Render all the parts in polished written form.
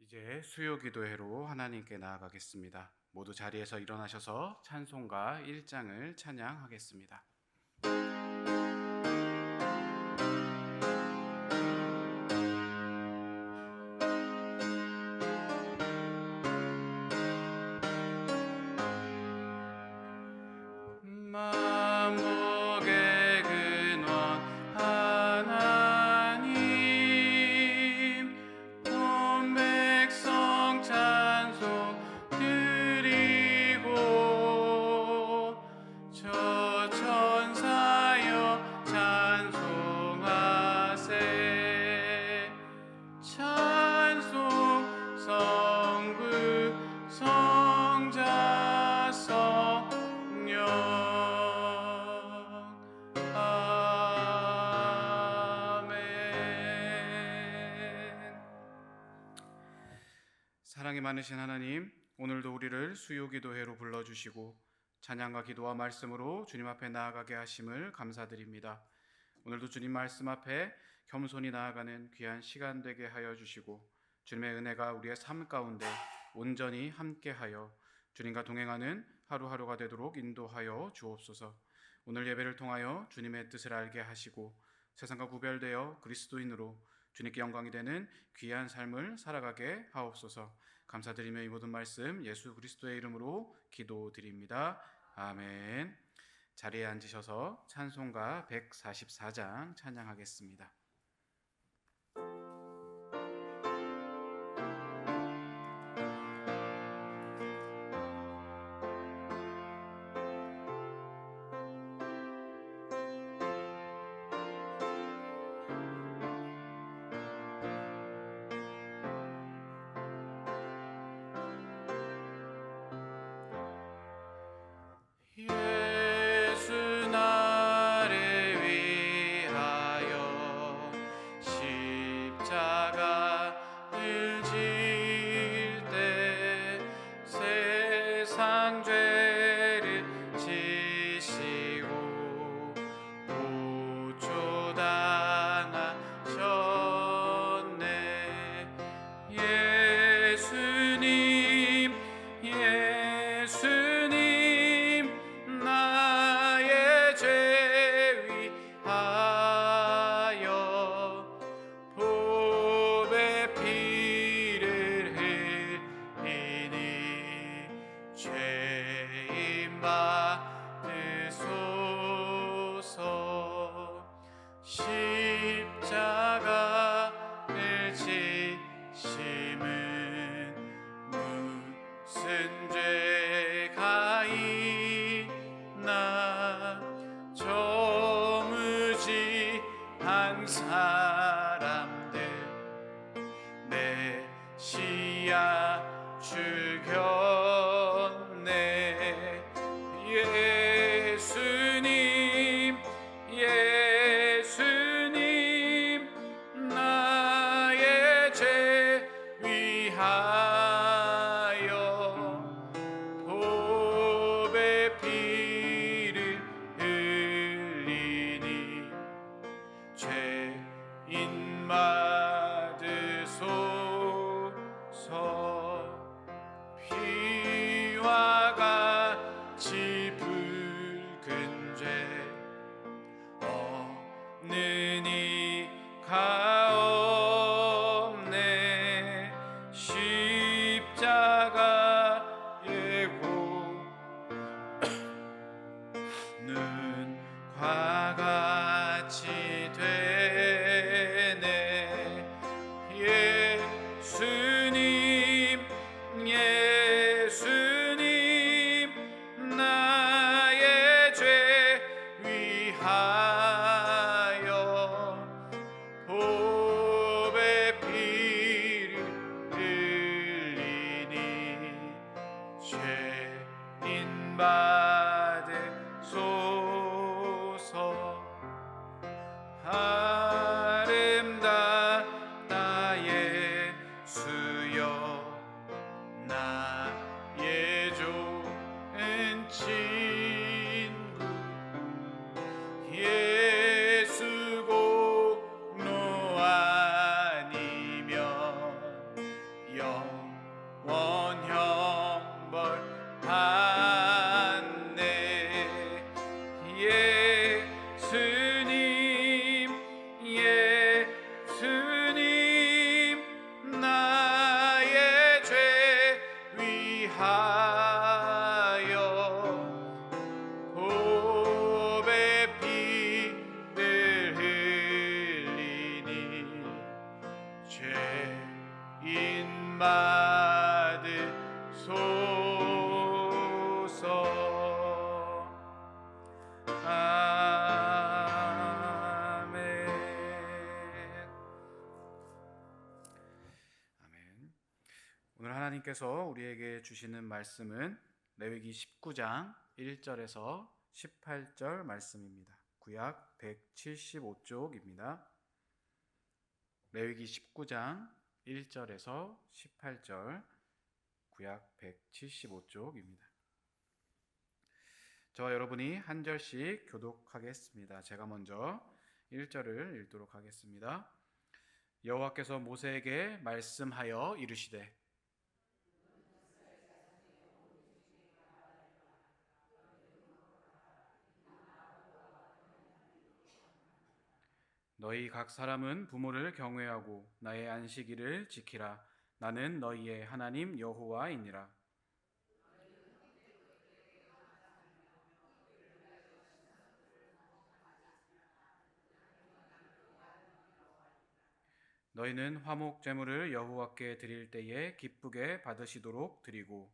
이제 수요 기도회로 하나님께 나아가겠습니다. 모두 자리에서 일어나셔서 찬송가 1장을 찬양하겠습니다. 만복의 근원 하나님, 온 백성 찬송 드리고, 저 천사여 찬송하세. 찬송 성부 성자 성령. 아멘. 사랑이 많으신 하나님, 오늘도 우리를 수요 기도회로 불러주시고 찬양과 기도와 말씀으로 주님 앞에 나아가게 하심을 감사드립니다. 오늘도 주님 말씀 앞에 겸손히 나아가는 귀한 시간 되게 하여 주시고, 주님의 은혜가 우리의 삶 가운데 온전히 함께하여 주님과 동행하는 하루하루가 되도록 인도하여 주옵소서. 오늘 예배를 통하여 주님의 뜻을 알게 하시고 세상과 구별되어 그리스도인으로 주님께 영광이 되는 귀한 삶을 살아가게 하옵소서. 감사드리며 이 모든 말씀 예수 그리스도의 이름으로 기도드립니다. 아멘. 자리에 앉으셔서 찬송가 144장 찬양하겠습니다. 예수 나를 위하여 십자가를 질 때 세상 죄를 지시고 보초당하셨네. 예수님 나의 죄 위하여 보배 피를 흘리니 죄인 받으소서. 십자가를 지심은 무슨 죄가 있나. 저무지한 사람들 메시아 죽였네. 예수님 나의 죄 위하여 보배 피를 흘리니 죄인 받으소서. 피와 같이 붉은 죄 없는 이가 없네. 영원 형벌 받네. 예수님 예수님 나의 죄 위하여 보배 피를 흘리니 죄인 받으소서. 아멘. 아멘. 오늘 하나님께서 우리에게 주시는 말씀은 레위기 19장 1절에서 18절 말씀입니다. 구약 175쪽입니다. 레위기 19장 1절에서 18절, 구약 175쪽입니다. 저와 여러분이 한 절씩 교독하겠습니다. 제가 먼저 1절을 읽도록 하겠습니다. 여호와께서 모세에게 말씀하여 이르시되 너희 각 사람은 부모를 경외하고 나의 안식일을 지키라. 나는 너희의 하나님 여호와이니라. 너희는 화목 제물을 여호와께 드릴 때에 기쁘게 받으시도록 드리고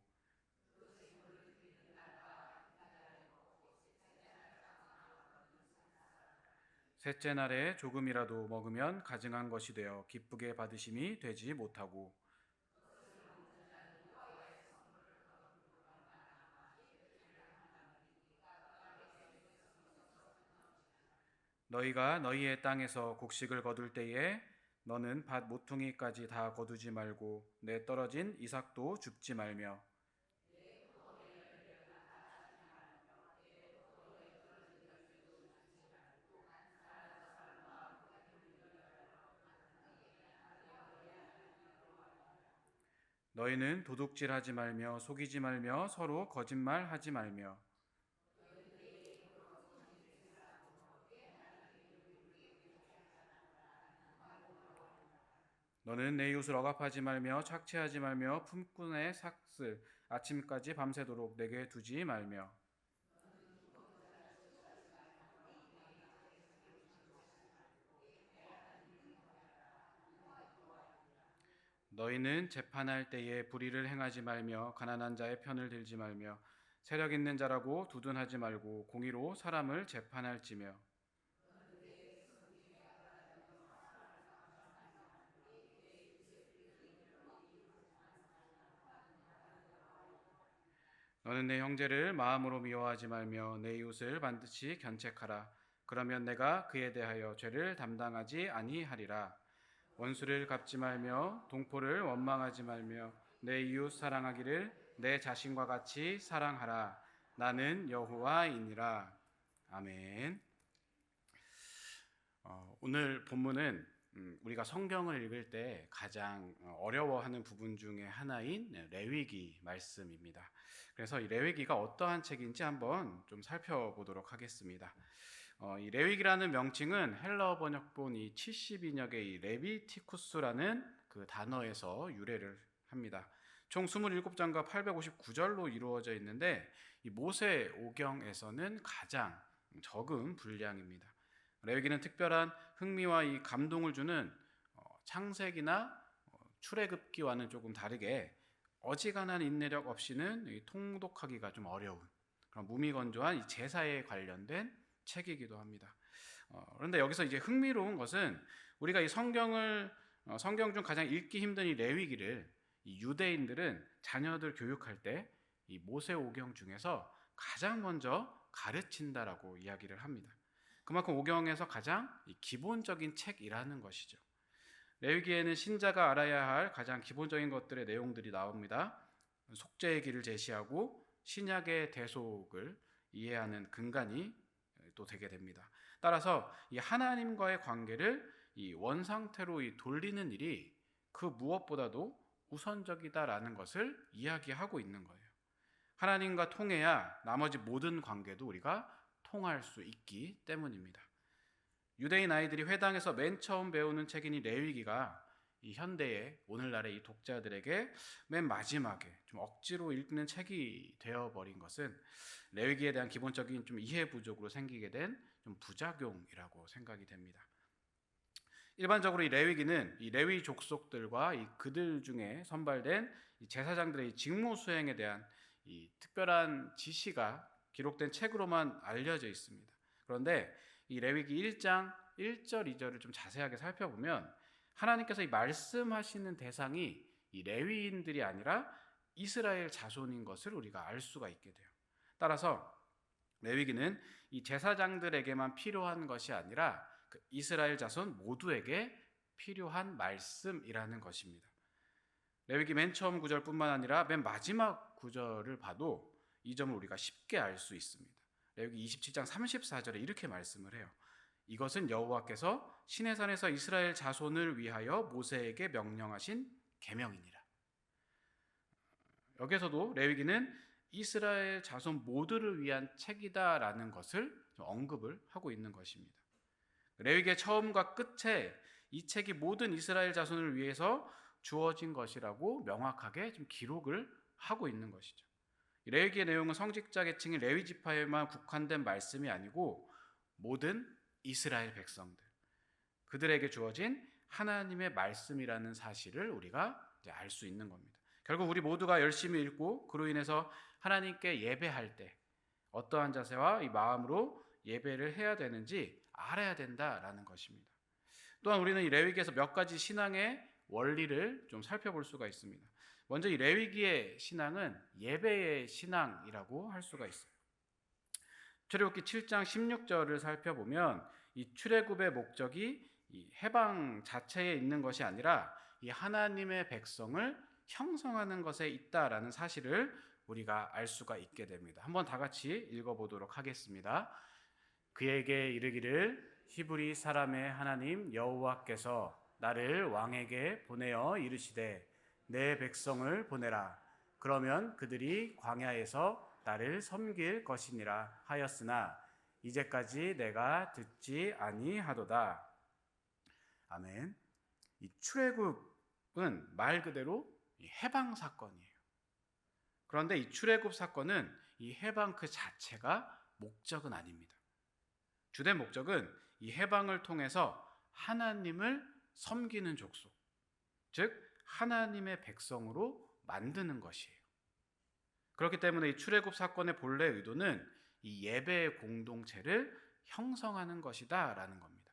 셋째 날에 조금이라도 먹으면 가증한 것이 되어 기쁘게 받으심이 되지 못하고 너희가 너희의 땅에서 곡식을 거둘 때에 너는 밭 모퉁이까지 다 거두지 말고 내 떨어진 이삭도 줍지 말며 너희는 도둑질하지 말며 속이지 말며 서로 거짓말하지 말며 너는 내 이웃을 억압하지 말며 착취하지 말며 품꾼의 삭슬 아침까지 밤새도록 내게 두지 말며 너희는 재판할 때에 불의를 행하지 말며 가난한 자의 편을 들지 말며 세력 있는 자라고 두둔하지 말고 공의로 사람을 재판할지며 너는 내 형제를 마음으로 미워하지 말며 내 이웃을 반드시 견책하라. 그러면 내가 그에 대하여 죄를 담당하지 아니하리라. 원수를 갚지 말며 동포를 원망하지 말며 내 이웃 사랑하기를 내 자신과 같이 사랑하라. 나는 여호와이니라. 아멘. 오늘 본문은 우리가 성경을 읽을 때 가장 어려워하는 부분 중에 하나인 레위기 말씀입니다. 그래서 이 레위기가 어떠한 책인지 한번 좀 살펴보도록 하겠습니다. 이 레위기라는 명칭은 헬라어 번역본 이 72역의 이 레비티쿠스라는 그 단어에서 유래를 합니다. 총 27장과 859절로 이루어져 있는데 이 모세 오경에서는 가장 적은 분량입니다. 레위기는 특별한 흥미와 이 감동을 주는 창세기나 출애굽기와는 조금 다르게 어지간한 인내력 없이는 통독하기가 좀 어려운 그런 무미건조한 이 제사에 관련된 책이기도 합니다. 그런데 여기서 이제 흥미로운 것은 우리가 이 성경 중 가장 읽기 힘든 이 레위기를 이 유대인들은 자녀들 교육할 때 이 모세오경 중에서 가장 먼저 가르친다라고 이야기를 합니다. 그만큼 오경에서 가장 기본적인 책이라는 것이죠. 레위기에는 신자가 알아야 할 가장 기본적인 것들의 내용들이 나옵니다. 속죄의 길을 제시하고 신약의 대속을 이해하는 근간이 또 되게 됩니다. 따라서 이 하나님과의 관계를 이 원상태로 돌리는 일이 그 무엇보다도 우선적이다라는 것을 이야기하고 있는 거예요. 하나님과 통해야 나머지 모든 관계도 우리가 통할 수 있기 때문입니다. 유대인 아이들이 회당에서 맨 처음 배우는 책인 이 레위기가 이 현대의 오늘날의 이 독자들에게 맨 마지막에 좀 억지로 읽는 책이 되어버린 것은 레위기에 대한 기본적인 좀 이해 부족으로 생기게 된 좀 부작용이라고 생각이 됩니다. 일반적으로 이 레위기는 이 레위 족속들과 이 그들 중에 선발된 이 제사장들의 직무 수행에 대한 이 특별한 지시가 기록된 책으로만 알려져 있습니다. 그런데 이 레위기 1장 1절 2절을 좀 자세하게 살펴보면 하나님께서 이 말씀하시는 대상이 이 레위인들이 아니라 이스라엘 자손인 것을 우리가 알 수가 있게 돼요. 따라서 레위기는 이 제사장들에게만 필요한 것이 아니라 그 이스라엘 자손 모두에게 필요한 말씀이라는 것입니다. 레위기 맨 처음 구절뿐만 아니라 맨 마지막 구절을 봐도 이 점을 우리가 쉽게 알 수 있습니다. 레위기 27장 34절에 이렇게 말씀을 해요. 이것은 여호와께서 시내산에서 이스라엘 자손을 위하여 모세에게 명령하신 계명이니라. 여기서도 레위기는 이스라엘 자손 모두를 위한 책이다라는 것을 언급을 하고 있는 것입니다. 레위기의 처음과 끝에 이 책이 모든 이스라엘 자손을 위해서 주어진 것이라고 명확하게 좀 기록을 하고 있는 것이죠. 레위기의 내용은 성직자 계층인 레위 지파에만 국한된 말씀이 아니고 모든 이스라엘 백성들, 그들에게 주어진 하나님의 말씀이라는 사실을 우리가 알 수 있는 겁니다. 결국 우리 모두가 열심히 읽고 그로 인해서 하나님께 예배할 때 어떠한 자세와 이 마음으로 예배를 해야 되는지 알아야 된다라는 것입니다. 또한 우리는 이 레위기에서 몇 가지 신앙의 원리를 좀 살펴볼 수가 있습니다. 먼저 이 레위기의 신앙은 예배의 신앙이라고 할 수가 있어요. 출애굽기 7장 16절을 살펴보면 이 출애굽의 목적이 이 해방 자체에 있는 것이 아니라 이 하나님의 백성을 형성하는 것에 있다라는 사실을 우리가 알 수가 있게 됩니다. 한번 다 같이 읽어보도록 하겠습니다. 그에게 이르기를 히브리 사람의 하나님 여호와께서 나를 왕에게 보내어 이르시되 내 백성을 보내라. 그러면 그들이 광야에서 나를 섬길 것이니라 하였으나 이제까지 내가 듣지 아니하도다. 아멘. 이 출애굽은 말 그대로 해방 사건이에요. 그런데 이 출애굽 사건은 이 해방 그 자체가 목적은 아닙니다. 주된 목적은 이 해방을 통해서 하나님을 섬기는 족속, 즉 하나님의 백성으로 만드는 것이에요. 그렇기 때문에 이 출애굽 사건의 본래 의도는 이 예배의 공동체를 형성하는 것이다라는 겁니다.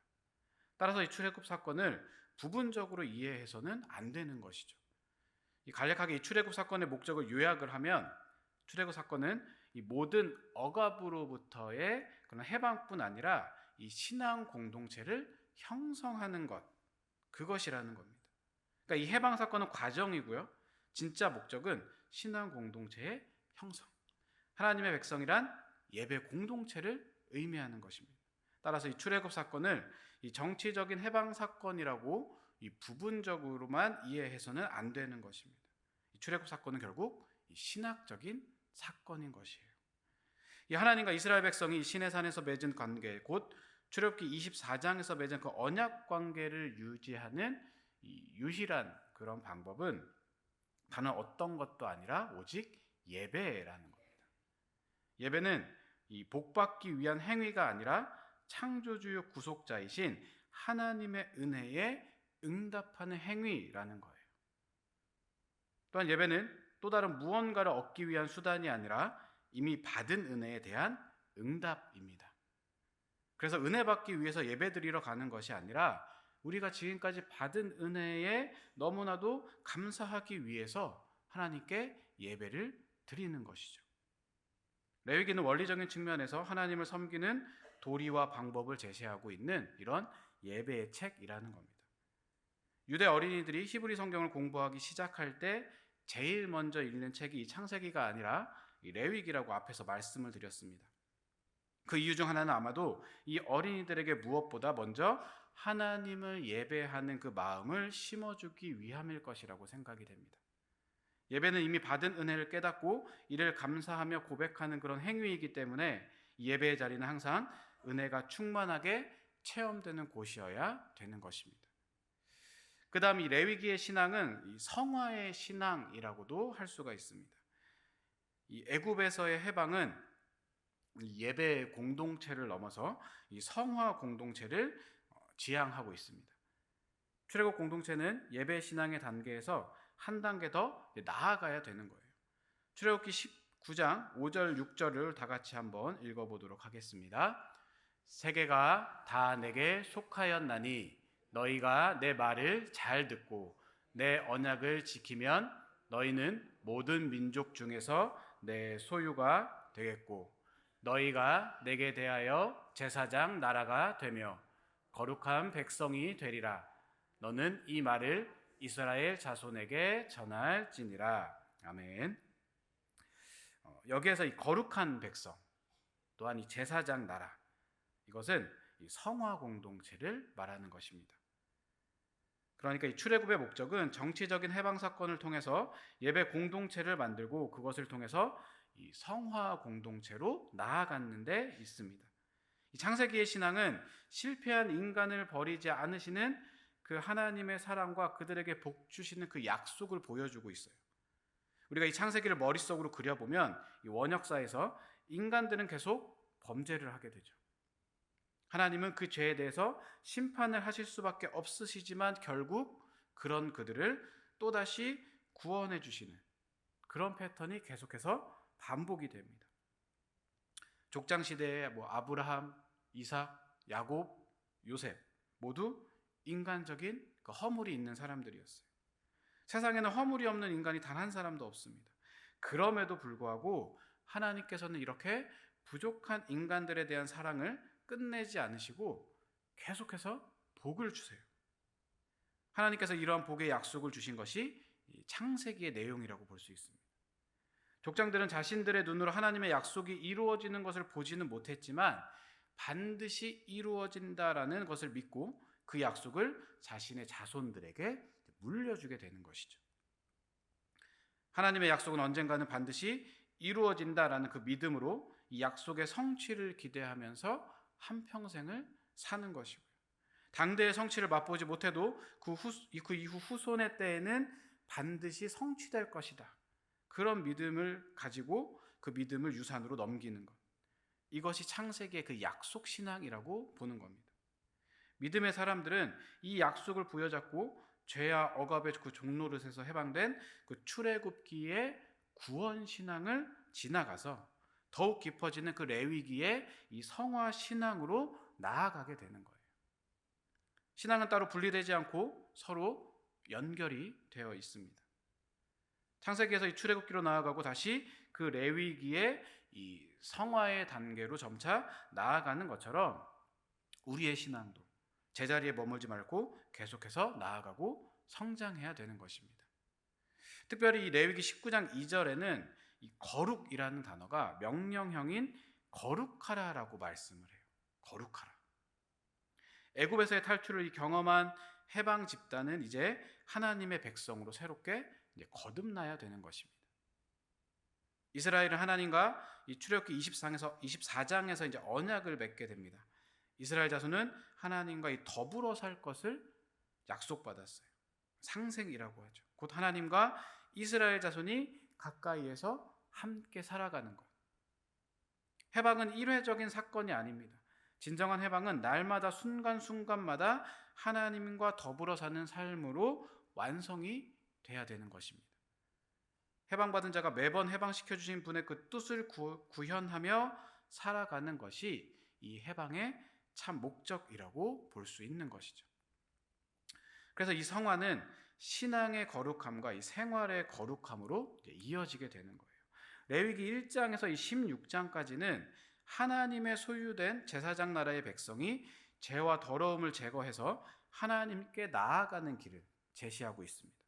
따라서 이 출애굽 사건을 부분적으로 이해해서는 안 되는 것이죠. 간략하게 이 출애굽 사건의 목적을 요약을 하면 출애굽 사건은 이 모든 억압으로부터의 그런 해방뿐 아니라 이 신앙 공동체를 형성하는 것, 그것이라는 겁니다. 그러니까 이 해방 사건은 과정이고요. 진짜 목적은 신앙 공동체의 형성. 하나님의 백성이란 예배 공동체를 의미하는 것입니다. 따라서 이 출애굽 사건을 이 정치적인 해방 사건이라고 이 부분적으로만 이해해서는 안 되는 것입니다. 이 출애굽 사건은 결국 이 신학적인 사건인 것이에요. 이 하나님과 이스라엘 백성이 시내산에서 맺은 관계, 곧 출애굽기 24장에서 맺은 그 언약 관계를 유지하는 이 유일한 그런 방법은 다른 어떤 것도 아니라 오직 예배라는 겁니다. 예배는 이 복받기 위한 행위가 아니라 창조주요 구속자이신 하나님의 은혜에 응답하는 행위라는 거예요. 또한 예배는 또 다른 무언가를 얻기 위한 수단이 아니라 이미 받은 은혜에 대한 응답입니다. 그래서 은혜 받기 위해서 예배드리러 가는 것이 아니라 우리가 지금까지 받은 은혜에 너무나도 감사하기 위해서 하나님께 예배를 드리는 것이죠. 레위기는 원리적인 측면에서 하나님을 섬기는 도리와 방법을 제시하고 있는 이런 예배의 책이라는 겁니다. 유대 어린이들이 히브리 성경을 공부하기 시작할 때 제일 먼저 읽는 책이 이 창세기가 아니라 이 레위기라고 앞에서 말씀을 드렸습니다. 그 이유 중 하나는 아마도 이 어린이들에게 무엇보다 먼저 하나님을 예배하는 그 마음을 심어주기 위함일 것이라고 생각이 됩니다. 예배는 이미 받은 은혜를 깨닫고 이를 감사하며 고백하는 그런 행위이기 때문에 이 예배의 자리는 항상 은혜가 충만하게 체험되는 곳이어야 되는 것입니다. 그 다음 이 레위기의 신앙은 이 성화의 신앙이라고도 할 수가 있습니다. 이 애굽에서의 해방은 이 예배 공동체를 넘어서 이 성화 공동체를 지향하고 있습니다. 출애굽 공동체는 예배 신앙의 단계에서 한 단계 더 나아가야 되는 거예요. 출애굽기 19장 5절 6절을 다 같이 한번 읽어보도록 하겠습니다. 세계가 다 내게 속하였나니 너희가 내 말을 잘 듣고 내 언약을 지키면 너희는 모든 민족 중에서 내 소유가 되겠고 너희가 내게 대하여 제사장 나라가 되며 거룩한 백성이 되리라. 너는 이 말을 이스라엘 자손에게 전할지니라. 아멘. 여기에서 이 거룩한 백성 또한 이 제사장 나라, 이것은 이 성화 공동체를 말하는 것입니다. 그러니까 이 출애굽의 목적은 정치적인 해방 사건을 통해서 예배 공동체를 만들고 그것을 통해서 이 성화 공동체로 나아가는 데 있습니다. 이 창세기의 신앙은 실패한 인간을 버리지 않으시는 그 하나님의 사랑과 그들에게 복 주시는 그 약속을 보여주고 있어요. 우리가 이 창세기를 머릿속으로 그려보면 이 원역사에서 인간들은 계속 범죄를 하게 되죠. 하나님은 그 죄에 대해서 심판을 하실 수밖에 없으시지만 결국 그런 그들을 또다시 구원해 주시는 그런 패턴이 계속해서 반복이 됩니다. 족장 시대에 아브라함, 이삭, 야곱, 요셉 모두 인간적인 그 허물이 있는 사람들이었어요. 세상에는 허물이 없는 인간이 단 한 사람도 없습니다. 그럼에도 불구하고 하나님께서는 이렇게 부족한 인간들에 대한 사랑을 끝내지 않으시고 계속해서 복을 주세요. 하나님께서 이러한 복의 약속을 주신 것이 창세기의 내용이라고 볼 수 있습니다. 족장들은 자신들의 눈으로 하나님의 약속이 이루어지는 것을 보지는 못했지만 반드시 이루어진다라는 것을 믿고 그 약속을 자신의 자손들에게 물려주게 되는 것이죠. 하나님의 약속은 언젠가는 반드시 이루어진다라는 그 믿음으로 이 약속의 성취를 기대하면서 한평생을 사는 것이고요. 당대의 성취를 맛보지 못해도 그 이후 후손의 때에는 반드시 성취될 것이다. 그런 믿음을 가지고 그 믿음을 유산으로 넘기는 것. 이것이 창세기의 그 약속 신앙이라고 보는 겁니다. 믿음의 사람들은 이 약속을 부여잡고 죄와 억압의 그 종노릇에서 해방된 그 출애굽기의 구원 신앙을 지나가서 더욱 깊어지는 그 레위기의 이 성화 신앙으로 나아가게 되는 거예요. 신앙은 따로 분리되지 않고 서로 연결이 되어 있습니다. 창세기에서 이 출애굽기로 나아가고 다시 그 레위기의 이 성화의 단계로 점차 나아가는 것처럼 우리의 신앙도 제자리에 머물지 말고 계속해서 나아가고 성장해야 되는 것입니다. 특별히 이 레위기 19장 2절에는 이 거룩이라는 단어가 명령형인 거룩하라라고 말씀을 해요. 거룩하라. 애굽에서의 탈출을 경험한 해방 집단은 이제 하나님의 백성으로 새롭게 이제 거듭나야 되는 것입니다. 이스라엘은 하나님과 이 출애굽기 24장에서 이제 언약을 맺게 됩니다. 이스라엘 자손은 하나님과 이 더불어 살 것을 약속받았어요. 상생이라고 하죠. 곧 하나님과 이스라엘 자손이 가까이에서 함께 살아가는 것. 해방은 일회적인 사건이 아닙니다. 진정한 해방은 날마다 순간순간마다 하나님과 더불어 사는 삶으로 완성이 돼야 되는 것입니다. 해방받은 자가 매번 해방시켜 주신 분의 그 뜻을 구현하며 살아가는 것이 이 해방의 참 목적이라고 볼 수 있는 것이죠. 그래서 이 성화는 신앙의 거룩함과 이 생활의 거룩함으로 이어지게 되는 거예요. 레위기 1장에서 이 16장까지는 하나님의 소유된 제사장 나라의 백성이 죄와 더러움을 제거해서 하나님께 나아가는 길을 제시하고 있습니다.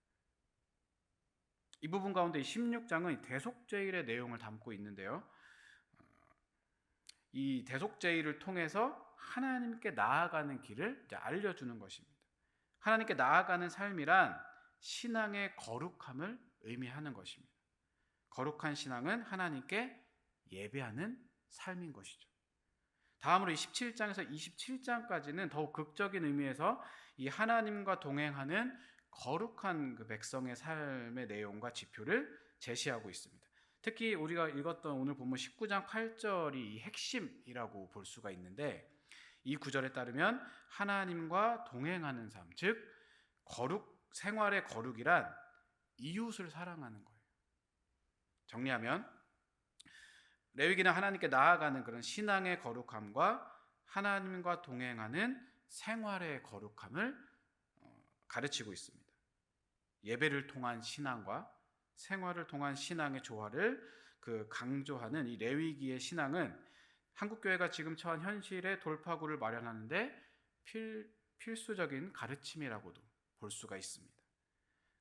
이 부분 가운데 16장은 대속죄일의 내용을 담고 있는데요. 이 대속죄일을 통해서 하나님께 나아가는 길을 알려주는 것입니다. 하나님께 나아가는 삶이란 신앙의 거룩함을 의미하는 것입니다. 거룩한 신앙은 하나님께 예배하는 삶인 것이죠. 다음으로 이 17장에서 27장까지는 더욱 극적인 의미에서 이 하나님과 동행하는 거룩한 그 백성의 삶의 내용과 지표를 제시하고 있습니다. 특히 우리가 읽었던 오늘 본문 19장 8절이 이 핵심이라고 볼 수가 있는데, 이 구절에 따르면 하나님과 동행하는 삶, 즉 생활의 거룩이란 이웃을 사랑하는 거예요. 정리하면 레위기는 하나님께 나아가는 그런 신앙의 거룩함과 하나님과 동행하는 생활의 거룩함을 가르치고 있습니다. 예배를 통한 신앙과 생활을 통한 신앙의 조화를 강조하는 이 레위기의 신앙은 한국교회가 지금 처한 현실의 돌파구를 마련하는데 필수적인 가르침이라고도 볼 수가 있습니다.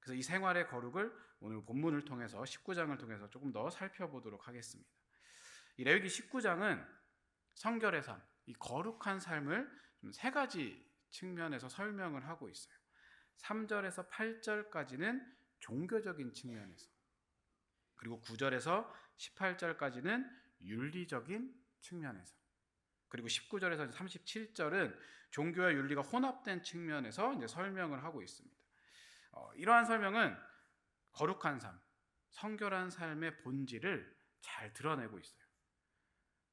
그래서 이 생활의 거룩을 오늘 본문을 통해서 19장을 통해서 조금 더 살펴보도록 하겠습니다. 이 레위기 19장은 성결의 삶, 이 거룩한 삶을 좀 세 가지 측면에서 설명을 하고 있어요. 3절에서 8절까지는 종교적인 측면에서, 그리고 9절에서 18절까지는 윤리적인 측면에서, 그리고 19절에서 37절은 종교와 윤리가 혼합된 측면에서 이제 설명을 하고 있습니다. 이러한 설명은 거룩한 삶, 성결한 삶의 본질을 잘 드러내고 있어요.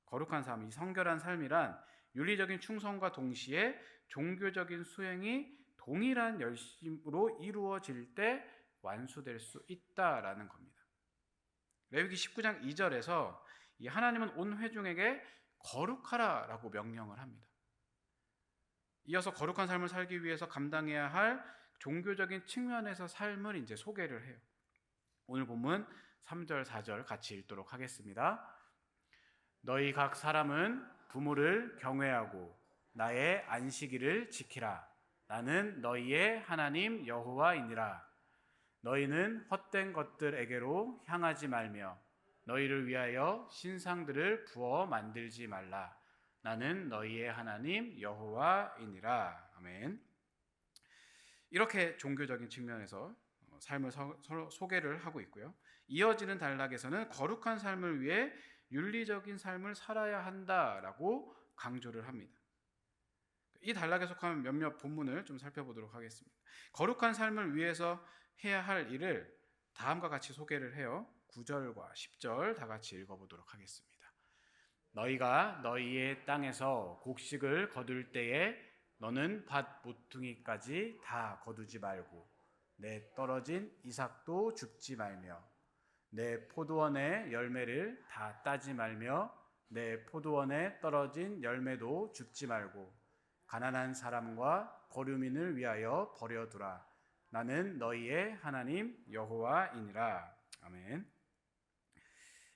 거룩한 삶, 이 성결한 삶이란 윤리적인 충성과 동시에 종교적인 수행이 동일한 열심으로 이루어질 때 완수될 수 있다라는 겁니다. 레위기 19장 2절에서 이 하나님은 온 회중에게 거룩하라라고 명령을 합니다. 이어서 거룩한 삶을 살기 위해서 감당해야 할 종교적인 측면에서 삶을 이제 소개를 해요. 오늘 본문 3절, 4절 같이 읽도록 하겠습니다. 너희 각 사람은 부모를 경외하고 나의 안식일을 지키라. 나는 너희의 하나님 여호와이니라. 너희는 헛된 것들에게로 향하지 말며 너희를 위하여 신상들을 부어 만들지 말라. 나는 너희의 하나님 여호와이니라. 아멘. 이렇게 종교적인 측면에서 삶을 서로 소개를 하고 있고요. 이어지는 단락에서는 거룩한 삶을 위해 윤리적인 삶을 살아야 한다라고 강조를 합니다. 이 단락에 속한 몇몇 본문을 좀 살펴보도록 하겠습니다. 거룩한 삶을 위해서 해야 할 일을 다음과 같이 소개를 해요. 9절과 10절 다 같이 읽어보도록 하겠습니다. 너희가 너희의 땅에서 곡식을 거둘 때에 너는 밭 모퉁이까지 다 거두지 말고 내 떨어진 이삭도 줍지 말며 내 포도원의 열매를 다 따지 말며 내 포도원에 떨어진 열매도 줍지 말고 가난한 사람과 거류민을 위하여 버려두라. 나는 너희의 하나님 여호와이니라. 아멘.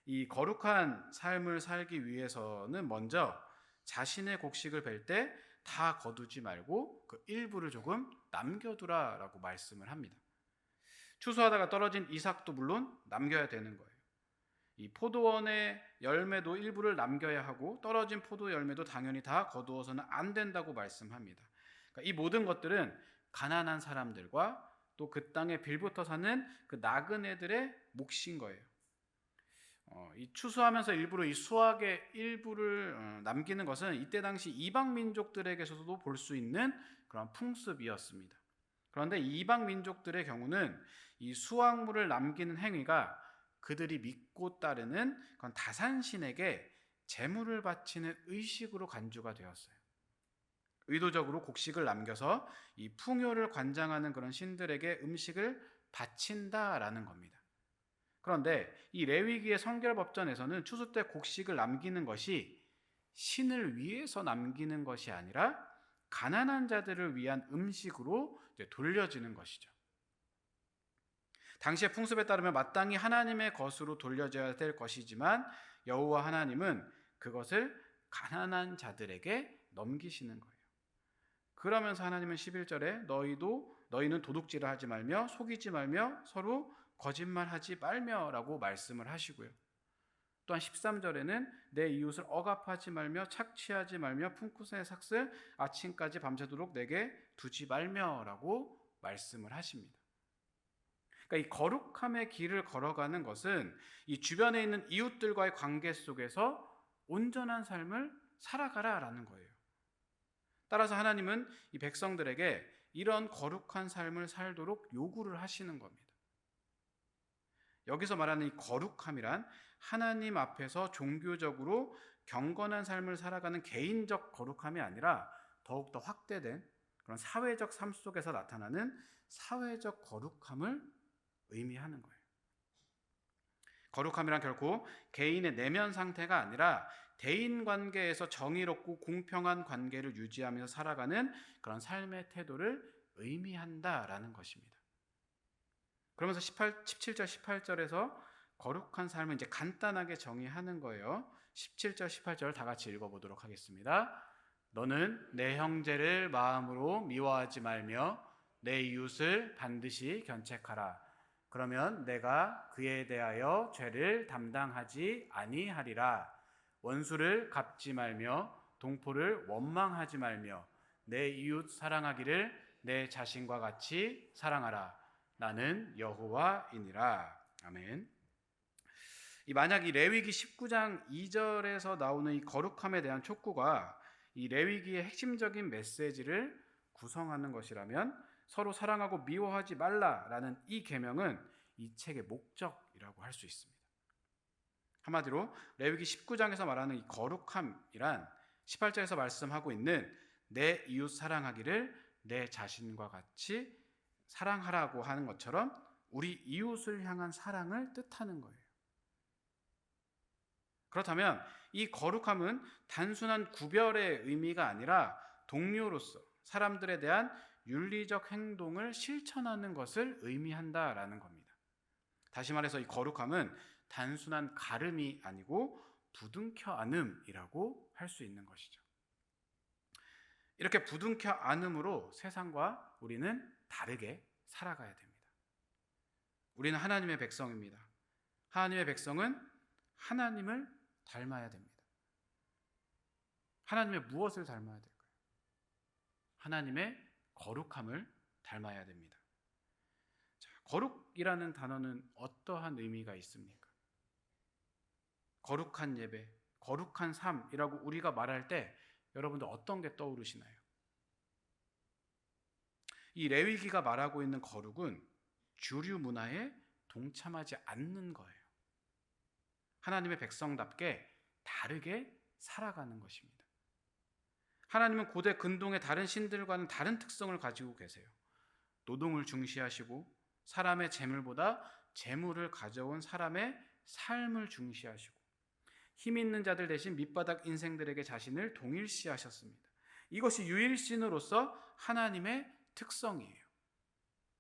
이 거룩한 삶을 살기 위해서는 먼저 자신의 곡식을 벨 때 다 거두지 말고 그 일부를 조금 남겨두라라고 말씀을 합니다. 추수하다가 떨어진 이삭도 물론 남겨야 되는 거예요. 이 포도원의 열매도 일부를 남겨야 하고 떨어진 포도 열매도 당연히 다 거두어서는 안 된다고 말씀합니다. 그러니까 이 모든 것들은 가난한 사람들과 또 그 땅에 빌붙어 사는 그 나그네들의 몫인 거예요. 이 추수하면서 일부러 이 수확의 일부를 남기는 것은 이때 당시 이방 민족들에게서도 볼 수 있는 그런 풍습이었습니다. 그런데 이방 민족들의 경우는 이 수확물을 남기는 행위가 그들이 믿고 따르는 그런 다산신에게 제물을 바치는 의식으로 간주가 되었어요. 의도적으로 곡식을 남겨서 이 풍요를 관장하는 그런 신들에게 음식을 바친다라는 겁니다. 그런데 이 레위기의 성결법전에서는 추수 때 곡식을 남기는 것이 신을 위해서 남기는 것이 아니라 가난한 자들을 위한 음식으로 돌려지는 것이죠. 당시의 풍습에 따르면 마땅히 하나님의 것으로 돌려져야 될 것이지만 여호와 하나님은 그것을 가난한 자들에게 넘기시는 거예요. 그러면서 하나님은 11절에 너희는 도둑질을 하지 말며 속이지 말며 서로 거짓말하지 말며라고 말씀을 하시고요. 또한 13절에는 내 이웃을 억압하지 말며 착취하지 말며 품꾼의 삭슬 아침까지 밤새도록 내게 두지 말며라고 말씀을 하십니다. 그러니까 이 거룩함의 길을 걸어가는 것은 이 주변에 있는 이웃들과의 관계 속에서 온전한 삶을 살아가라라는 거예요. 따라서 하나님은 이 백성들에게 이런 거룩한 삶을 살도록 요구를 하시는 겁니다. 여기서 말하는 이 거룩함이란 하나님 앞에서 종교적으로 경건한 삶을 살아가는 개인적 거룩함이 아니라 더욱더 확대된 그런 사회적 삶 속에서 나타나는 사회적 거룩함을 의미하는 거예요. 거룩함이란 결코 개인의 내면 상태가 아니라 대인 관계에서 정의롭고 공평한 관계를 유지하면서 살아가는 그런 삶의 태도를 의미한다라는 것입니다. 그러면서 17절 18절에서 거룩한 삶을 이제 간단하게 정의하는 거예요. 17절 18절 다 같이 읽어보도록 하겠습니다. 너는 내 형제를 마음으로 미워하지 말며 내 이웃을 반드시 견책하라. 그러면 내가 그에 대하여 죄를 담당하지 아니하리라. 원수를 갚지 말며 동포를 원망하지 말며 내 이웃 사랑하기를 내 자신과 같이 사랑하라. 나는 여호와이니라. 아멘. 만약 이 레위기 19장 2절에서 나오는 이 거룩함에 대한 촉구가 이 레위기의 핵심적인 메시지를 구성하는 것이라면 서로 사랑하고 미워하지 말라라는 이 계명은 이 책의 목적이라고 할 수 있습니다. 한마디로 레위기 19장에서 말하는 이 거룩함이란 18절에서 말씀하고 있는 내 이웃 사랑하기를 내 자신과 같이 사랑하라고 하는 것처럼 우리 이웃을 향한 사랑을 뜻하는 거예요. 그렇다면 이 거룩함은 단순한 구별의 의미가 아니라 동료로서 사람들에 대한 윤리적 행동을 실천하는 것을 의미한다라는 겁니다. 다시 말해서 이 거룩함은 단순한 가름이 아니고 부둥켜 안음이라고 할 수 있는 것이죠. 이렇게 부둥켜 안음으로 세상과 우리는 다르게 살아가야 됩니다. 우리는 하나님의 백성입니다. 하나님의 백성은 하나님을 닮아야 됩니다. 하나님의 무엇을 닮아야 될까요? 하나님의 거룩함을 닮아야 됩니다. 자, 거룩이라는 단어는 어떠한 의미가 있습니까? 거룩한 예배, 거룩한 삶이라고 우리가 말할 때 여러분들 어떤 게 떠오르시나요? 이 레위기가 말하고 있는 거룩은 주류 문화에 동참하지 않는 거예요. 하나님의 백성답게 다르게 살아가는 것입니다. 하나님은 고대 근동의 다른 신들과는 다른 특성을 가지고 계세요. 노동을 중시하시고 사람의 재물보다 재물을 가져온 사람의 삶을 중시하시고 힘 있는 자들 대신 밑바닥 인생들에게 자신을 동일시하셨습니다. 이것이 유일신으로서 하나님의 특성이에요.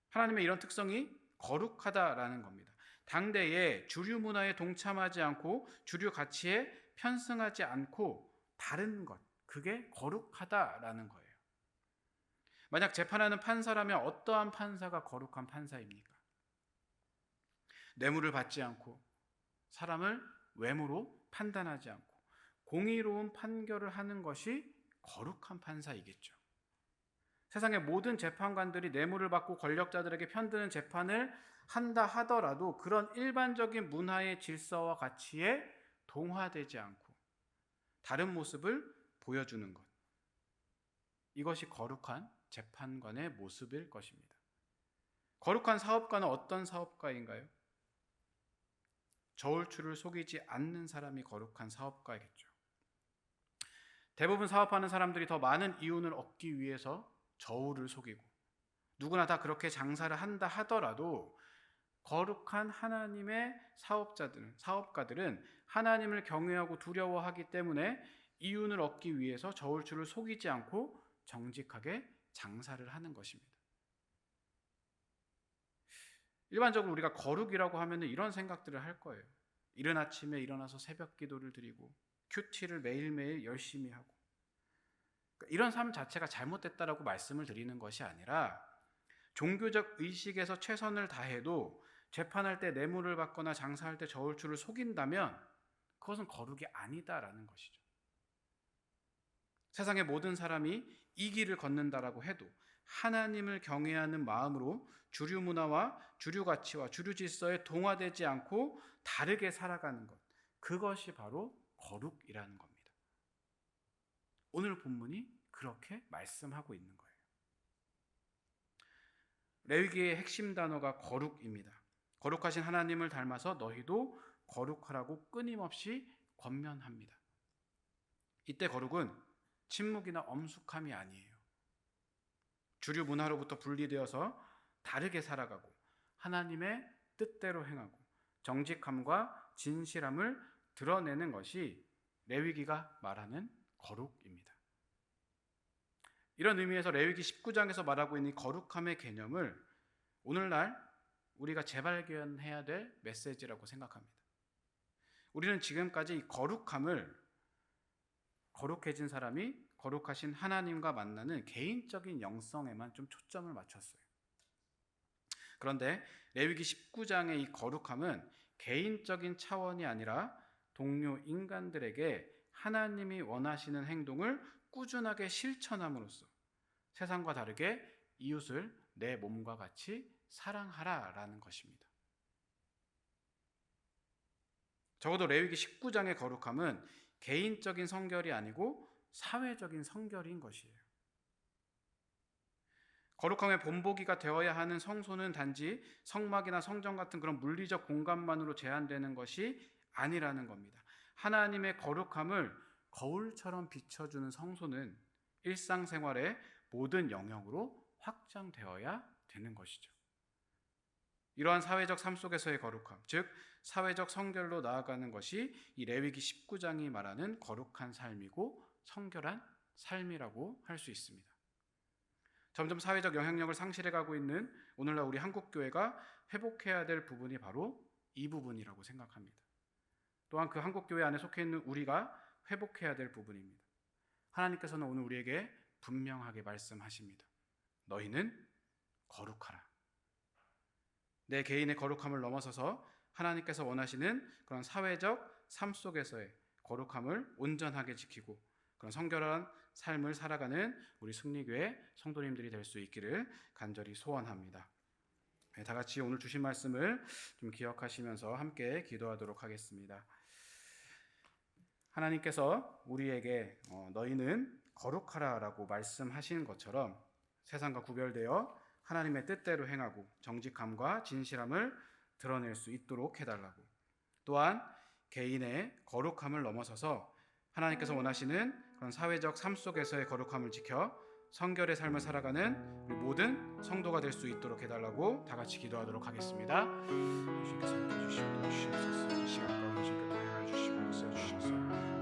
하나님의 이런 특성이 거룩하다라는 겁니다. 당대에 주류 문화에 동참하지 않고 주류 가치에 편승하지 않고 다른 것, 그게 거룩하다라는 거예요. 만약 재판하는 판사라면 어떠한 판사가 거룩한 판사입니까? 뇌물을 받지 않고 사람을 외모로 판단하지 않고 공의로운 판결을 하는 것이 거룩한 판사이겠죠. 세상의 모든 재판관들이 뇌물을 받고 권력자들에게 편드는 재판을 한다 하더라도 그런 일반적인 문화의 질서와 가치에 동화되지 않고 다른 모습을 보여주는 것, 이것이 거룩한 재판관의 모습일 것입니다. 거룩한 사업가는 어떤 사업가인가요? 저울추를 속이지 않는 사람이 거룩한 사업가이겠죠. 대부분 사업하는 사람들이 더 많은 이윤을 얻기 위해서 저울을 속이고 누구나 다 그렇게 장사를 한다 하더라도 거룩한 하나님의 사업가들은 하나님을 경외하고 두려워하기 때문에 이윤을 얻기 위해서 저울추를 속이지 않고 정직하게 장사를 하는 것입니다. 일반적으로 우리가 거룩이라고 하면 이런 생각들을 할 거예요. 이른 아침에 일어나서 새벽 기도를 드리고 큐티를 매일매일 열심히 하고, 이런 삶 자체가 잘못됐다라고 말씀을 드리는 것이 아니라 종교적 의식에서 최선을 다해도 재판할 때 뇌물을 받거나 장사할 때 저울추를 속인다면 그것은 거룩이 아니다라는 것이죠. 세상의 모든 사람이 이 길을 걷는다라고 해도 하나님을 경외하는 마음으로 주류 문화와 주류 가치와 주류 질서에 동화되지 않고 다르게 살아가는 것, 그것이 바로 거룩이라는 겁니다. 오늘 본문이 그렇게 말씀하고 있는 거예요. 레위기의 핵심 단어가 거룩입니다. 거룩하신 하나님을 닮아서 너희도 거룩하라고 끊임없이 권면합니다. 이때 거룩은 침묵이나 엄숙함이 아니에요. 주류 문화로부터 분리되어서 다르게 살아가고 하나님의 뜻대로 행하고 정직함과 진실함을 드러내는 것이 레위기가 말하는 거룩입니다. 이런 의미에서 레위기 19장에서 말하고 있는 거룩함의 개념을 오늘날 우리가 재발견해야 될 메시지라고 생각합니다. 우리는 지금까지 이 거룩함을 거룩해진 사람이 거룩하신 하나님과 만나는 개인적인 영성에만 좀 초점을 맞췄어요. 그런데 레위기 19장의 이 거룩함은 개인적인 차원이 아니라 동료 인간들에게 하나님이 원하시는 행동을 꾸준하게 실천함으로써 세상과 다르게 이웃을 내 몸과 같이 사랑하라라는 것입니다. 적어도 레위기 19장의 거룩함은 개인적인 성결이 아니고 사회적인 성결인 것이에요. 거룩함의 본보기가 되어야 하는 성소는 단지 성막이나 성전 같은 그런 물리적 공간만으로 제한되는 것이 아니라는 겁니다. 하나님의 거룩함을 거울처럼 비춰주는 성소는 일상생활의 모든 영역으로 확장되어야 되는 것이죠. 이러한 사회적 삶 속에서의 거룩함, 즉 사회적 성결로 나아가는 것이 이 레위기 19장이 말하는 거룩한 삶이고 성결한 삶이라고 할 수 있습니다. 점점 사회적 영향력을 상실해가고 있는 오늘날 우리 한국교회가 회복해야 될 부분이 바로 이 부분이라고 생각합니다. 또한 그 한국교회 안에 속해 있는 우리가 회복해야 될 부분입니다. 하나님께서는 오늘 우리에게 분명하게 말씀하십니다. 너희는 거룩하라. 내 개인의 거룩함을 넘어서서 하나님께서 원하시는 그런 사회적 삶 속에서의 거룩함을 온전하게 지키고 그런 성결한 삶을 살아가는 우리 승리교회 성도님들이 될 수 있기를 간절히 소원합니다. 다 같이 오늘 주신 말씀을 좀 기억하시면서 함께 기도하도록 하겠습니다. 하나님께서 우리에게 너희는 거룩하라라고 말씀하신 것처럼 세상과 구별되어 하나님의 뜻대로 행하고 정직함과 진실함을 드러낼 수 있도록 해달라고, 또한 개인의 거룩함을 넘어서서 하나님께서 원하시는 그런 사회적 삶 속에서의 거룩함을 지켜 성결의 삶을 살아가는 우리 모든 성도가 될 수 있도록 해달라고 다 같이 기도하도록 하겠습니다. 주님께서 함께 주시고 도와주시옵소서. 이 시간 가운데 주님께 다양한 주시고 역사주셔서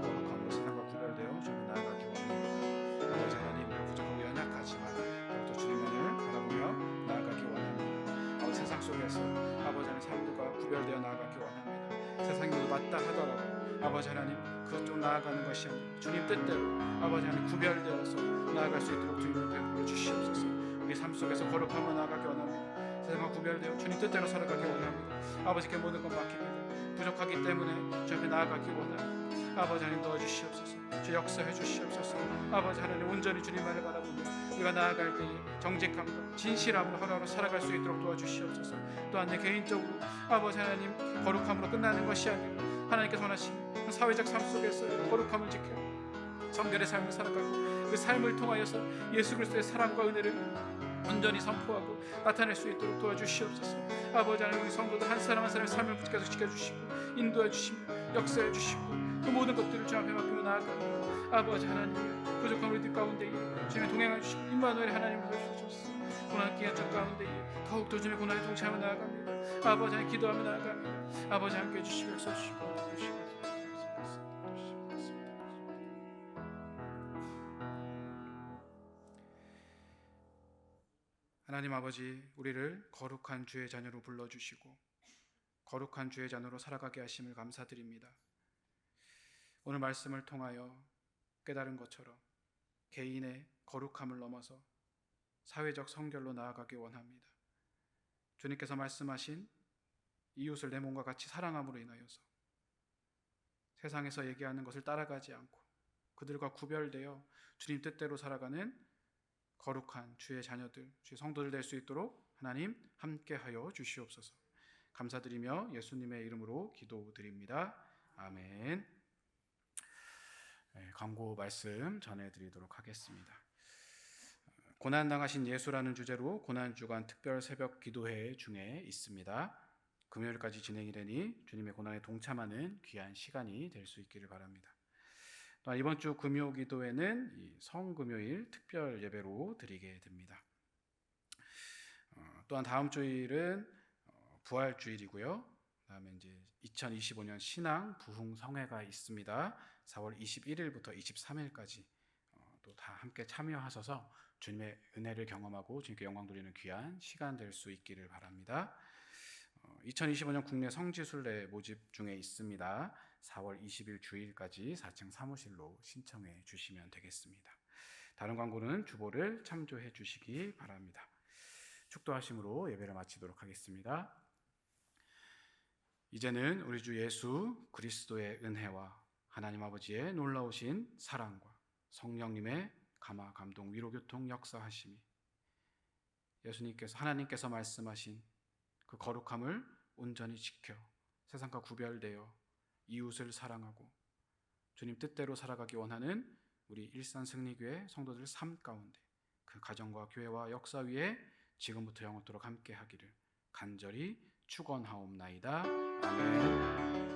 거룩함으로 세상과 구별되어 주님 나아가기 원합니다. 아버지 하나님, 부족하고 연약하지만 또 주님만을 바라보며 나아가기 원합니다. 아버지 세상 속에서 아버지 하나님 삶과 구별되어 나아가기 원합니다. 세상이 모두 맞다 하더라도 아버지 하나님 그쪽 나아가는 것이 아니라 주님 뜻대로 아버지 하나님 구별되어서 나아갈 수 있도록 주님을 베풀어 주시옵소서. 우리 삶 속에서 거룩함으로 나아가기 원합니다. 세상과 구별되어 주님 뜻대로 살아가기 원합니다. 아버지께 모든 것 맡깁니다. 부족하기 때문에 주 앞에 나아가기 원합니다. 아버지 하나님 도와주시옵소서. 주 역사해 주시옵소서. 아버지 하나님 온전히 주님만을 바라보며 우리가 나아갈 때에 정직함과 진실함으로 하루하루 살아갈 수 있도록 도와주시옵소서. 또한 내 개인적으로 아버지 하나님 거룩함으로 끝나는 것이 아니라 하나님께서 원하시는 사회적 삶 속에서 거룩함을 지켜 성결의 삶을 살아가고 그 삶을 통하여서 예수 그리스도의 사랑과 은혜를 온전히 선포하고 나타낼 수 있도록 도와주시옵소서. 아버지 하나님, 우리 성도들 한 사람 한 사람의 삶을 붙잡아서 지켜주시고 인도해 주시고 역사해 주시고 그 모든 것들을 주 앞에 맡기며 나아가고 아버지 하나님 부족한 우리들 가운데에 주님의 동행해 주시고 임마누엘 하나님을 도와주셔서 고난 기간 가운데에 더욱더 주님의 고난에 동참하며 나아갑니다. 아버지 하나님 기도하며 나아갑니다. 아버지 함께 해주시고 역사해 주시고 하나님 아버지, 우리를 거룩한 주의 자녀로 불러주시고 거룩한 주의 자녀로 살아가게 하심을 감사드립니다. 오늘 말씀을 통하여 깨달은 것처럼 개인의 거룩함을 넘어서 사회적 성결로 나아가기 원합니다. 주님께서 말씀하신 이웃을 내 몸과 같이 사랑함으로 인하여서 세상에서 얘기하는 것을 따라가지 않고 그들과 구별되어 주님 뜻대로 살아가는 거룩한 주의 자녀들, 주의 성도들 될 수 있도록 하나님 함께하여 주시옵소서. 감사드리며 예수님의 이름으로 기도드립니다. 아멘. 광고 말씀 전해드리도록 하겠습니다. 고난당하신 예수라는 주제로 고난주간 특별 새벽 기도회 중에 있습니다. 금요일까지 진행이 되니 주님의 고난에 동참하는 귀한 시간이 될 수 있기를 바랍니다. 또한 이번 주 금요 기도회는 성금요일 특별 예배로 드리게 됩니다. 또한 다음 주일은 부활주일이고요. 그다음에 이제 2025년 신앙 부흥 성회가 있습니다. 4월 21일부터 23일까지 또 다 함께 참여하셔서 주님의 은혜를 경험하고 주님께 영광 돌리는 귀한 시간 될 수 있기를 바랍니다. 2025년 국내 성지순례 모집 중에 있습니다. 4월 20일 주일까지 4층 사무실로 신청해 주시면 되겠습니다. 다른 광고는 주보를 참조해 주시기 바랍니다. 축도하심으로 예배를 마치도록 하겠습니다. 이제는 우리 주 예수 그리스도의 은혜와 하나님 아버지의 놀라우신 사랑과 성령님의 감화 감동 위로 교통 역사하심이 하나님께서 말씀하신 그 거룩함을 온전히 지켜 세상과 구별되어 이웃을 사랑하고 주님 뜻대로 살아가기 원하는 우리 일산승리교회 성도들 삶 가운데 그 가정과 교회와 역사 위에 지금부터 영원토록 함께 하기를 간절히 축원하옵나이다. 아멘.